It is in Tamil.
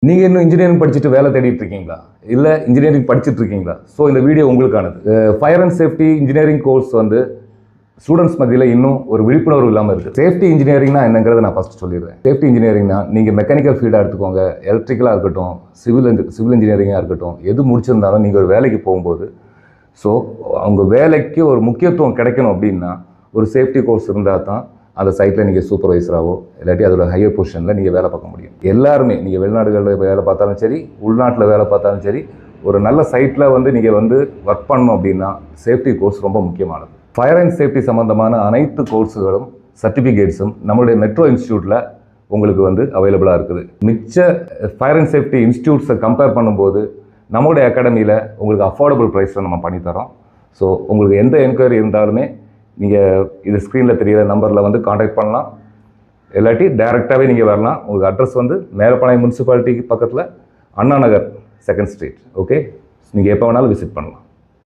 நீங்க இன்னும் இன்ஜினியரிங் படிச்சுட்டு வேலை தேடிட்டு இருக்கீங்களா? இல்ல இன்ஜினியரிங் படிச்சுட்டு இருக்கீங்களா? ஸோ இந்த வீடியோ உங்களுக்கானது. Fire and safety engineering course வந்து ஸ்டூடெண்ட்ஸ் மத்தியில் இன்னும் ஒரு விழிப்புணர்வு இல்லாமல் இருக்குது. சேஃப்டி இன்ஜினியரிங்னா என்னங்கிறத நான் ஃபர்ஸ்ட் சொல்லிடுறேன். சேஃப்டி இன்ஜினியரிங்னா நீங்கள் மெக்கானிக்கல் ஃபீல்டாக எடுத்துக்கோங்க, எலக்ட்ரிக்கலாக இருக்கட்டும், சிவில் இன்ஜினியரிங்காக இருக்கட்டும், எது முடிச்சிருந்தாலும் நீங்கள் ஒரு வேலைக்கு போகும்போது ஸோ அவங்க வேலைக்கு ஒரு முக்கியத்துவம் கிடைக்கணும் அப்படின்னா ஒரு சேஃப்டி கோர்ஸ் இருந்தால் தான் அந்த சைட்டில் நீங்கள் சூப்பர்வைசராகவோ இல்லாட்டி அதோட ஹையர் பொசிஷனில் நீங்கள் வேலை பார்க்க முடியும். எல்லாருமே நீங்கள் வெளிநாடுகளில் வேலை பார்த்தாலும் சரி, உள்நாட்டில் வேலை பார்த்தாலும் சரி, ஒரு நல்ல சைட்டில் வந்து நீங்கள் வந்து ஒர்க் பண்ணணும் அப்படின்னா சேஃப்டி கோர்ஸ் ரொம்ப முக்கியமானது. ஃபயர் அண்ட் சேஃப்டி சம்மந்தமான அனைத்து கோர்ஸுகளும் சர்டிஃபிகேட்ஸும் நம்மளுடைய மெட்ரோ இன்ஸ்டியூட்டில் உங்களுக்கு வந்து அவைலபிளாக இருக்குது. மிச்ச ஃபயர் அண்ட் சேஃப்டி இன்ஸ்டியூட்ஸை கம்பேர் பண்ணும்போது நம்மளுடைய அகாடமியில் உங்களுக்கு அஃபோர்டபுள் ப்ரைஸில் நம்ம பண்ணித்தரோம். ஸோ உங்களுக்கு எந்த என்கொயரி இருந்தாலுமே நீங்கள் இது ஸ்க்ரீனில் தெரிகிற நம்பரில் வந்து காண்டாக்ட் பண்ணலாம், இல்லாட்டி டைரெக்டாகவே நீங்கள் வரலாம். உங்களுக்கு அட்ரஸ் வந்து மேலப்பாளையம் முனிசிபாலிட்டிக்கு பக்கத்தில் Anna Nagar 2nd street. Okay, நீங்கள் எப்போ வேணாலும் விசிட் பண்ணலாம்.